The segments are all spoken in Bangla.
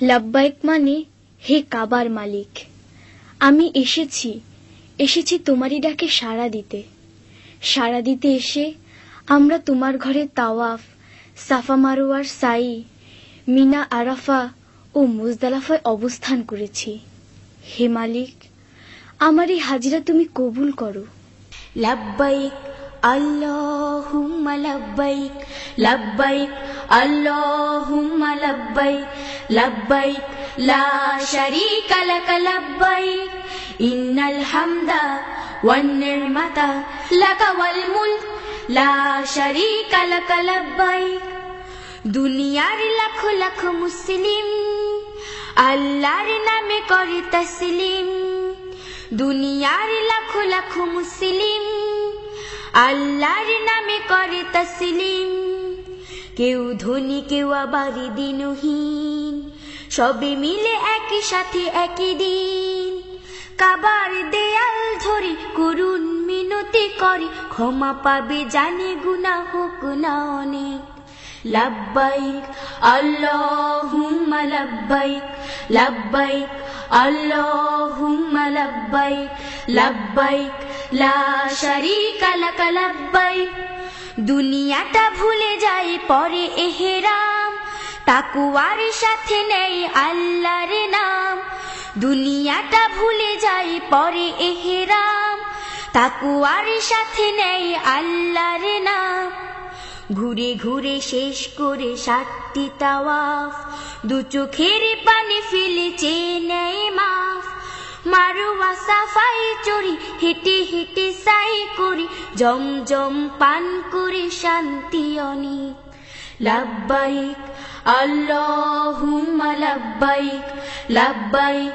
লাব্বাইক মানে হে কাবার মালিক, আমি এসেছি তোমারই ডাকে সাড়া দিতে এসে আমরা তোমার ঘরে তাওয়াফ, সাফা মারওয়ার সাই, মিনা আরাফা ও মুজদালাফায় অবস্থান করেছি। হে মালিক, আমার এই হাজিরা তুমি কবুল করো। লাব্বাইক আল্লাহুম্মা লাব্বাইক, লাব্বাইক আল্লাহুম্মা লাব্বাইক, লাব্বাইক লা শারীকা লাক লাব্বাইক, ইন্নাল হামদা ওয়ান নি'মাতা লাকা ওয়াল মুলক লা শারীকা লাক লাব্বাইক। দুনিয়ার লাখ লাখ মুসলিম আল্লাহর নামে করে তাসলিম, দুনিয়ার লাখ লাখ মুসলিম আল্লাহর নামে করে তাসলিম। কেউ ধনী কেউ আবার দিনহীন, সবে মিলে একই সাথে একই দিন কাবার দেয়াল ধরে করুণ মিনতি করে, ক্ষমা পাবে জানে গুনাহ হোক না অনেক। লাব্বাইক আল্লাহুম্মা লাব্বাইক, লাব্বাইক আল্লাহুম্মা লাব্বাইক, লাব্বাইক লা শারীকা লাক লাব্বাইক। দুনিয়াটা ভুলে যায় পরে এহরাম, তাকওয়ার সাথে নেই আল্লাহর নাম। দুনিয়াটা ভুলে যায় পরে এহরাম, তাকওয়ার সাথে নেই আল্লাহর নাম। ঘুরে ঘুরে শেষ করে 7টি তাওয়াফ, দু চোখের পানি ফেলে চেয়ে নেয় মাফ। মারওয়া সাফাই চড়ি হেঁটে হেঁটে সাই করি, জমজম পান করে শান্তি অনেক। লাব্বাইক আল্লাহুম্মা লাব্বাইক, লাব্বাইক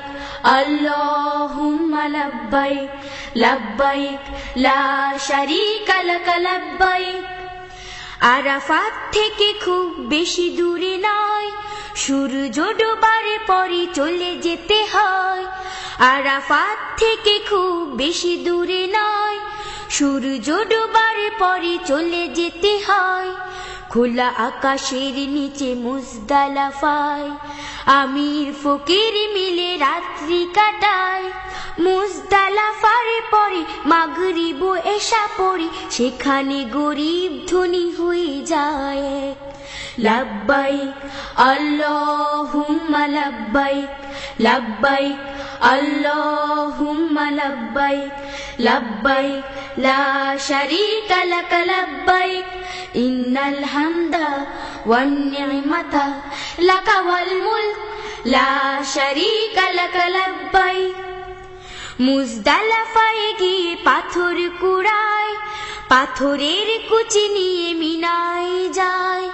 আল্লাহুম্মা লাব্বাইক, লাব্বাইক লা শারীকা লাক লাব্বাইক। আরাফাত থেকে খুব বেশি দূরে নয়, সূর্য ডোবার পরে চলে যেতে হয়। আরাফাত থেকে খুব বেশি দূরে নয়, সূর্য ডোবার পরে চলে যেতে হয়। খোলা আকাশের নিচে মুজদালাফায় আমির ফকির মিলে রাত্রি কাটায়। মুজদালাফার পরে মাগরিব এশা পড়ি, সেখানে গরিব ধনী হয়ে যায়। লাব্বাইক আল্লাহুম্মা লাব্বাইক, লাব্বাইক আল্লাহুম্মা লাব্বাইক, লাব্বাইক লা শারীকা লাক লাব্বাইক, ইন্নাল হামদা ওয়ান নি'মাতা লাকা ওয়াল মুলক লা শারীকা লাক লাব্বাইক। মুজদালাফায় গিয়ে পাথর কুড়ায়, পাথরের কুচি নিয়ে মিনায় যায়।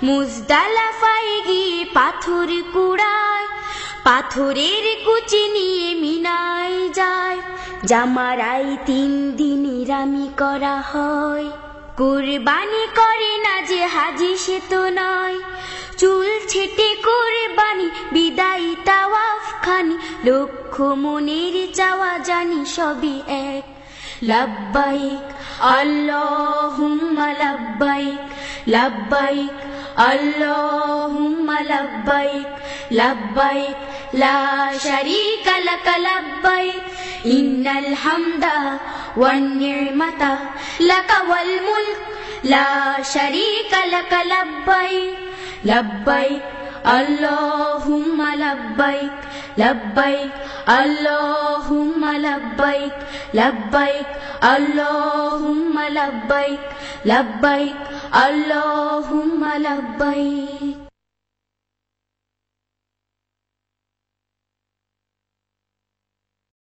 মুজদালাফায় গিয়ে পাথর কুড়ায়, পাথরের কুচি নিয়ে মিনায় যায়। জামারাই 3 দিন নিরামি করা হয়, কুরবানি করে না যে হাজি সে তো নয়। চুল ছেটে কুরবানি বিদায়ী তাওয়াফ খানি, লক্ষ মনের চাওয়া জানি সবই এক। লাব্বাইক আল্লাহুম্মা লাব্বাইক, লাব্বাইক আল্লাহুম্মা লাব্বাইক, লাব্বাইক লা শারীকা লাক লাব্বাইক, ইন্নাল হামদা ওয়ান নি'মাতা লাকা ওয়াল মুলক লা শারীকা লাক লাব্বাইক। লাব্বাইক আল্লাহুম্মা লাব্বাইক, লাব্বাইক আল্লাহুম্মা লাব্বাইক, লাব্বাইক আল্লাহুম্মা লাব্বাইক, লাব্বাইক আল্লাহুম্মা লাব্বাইক।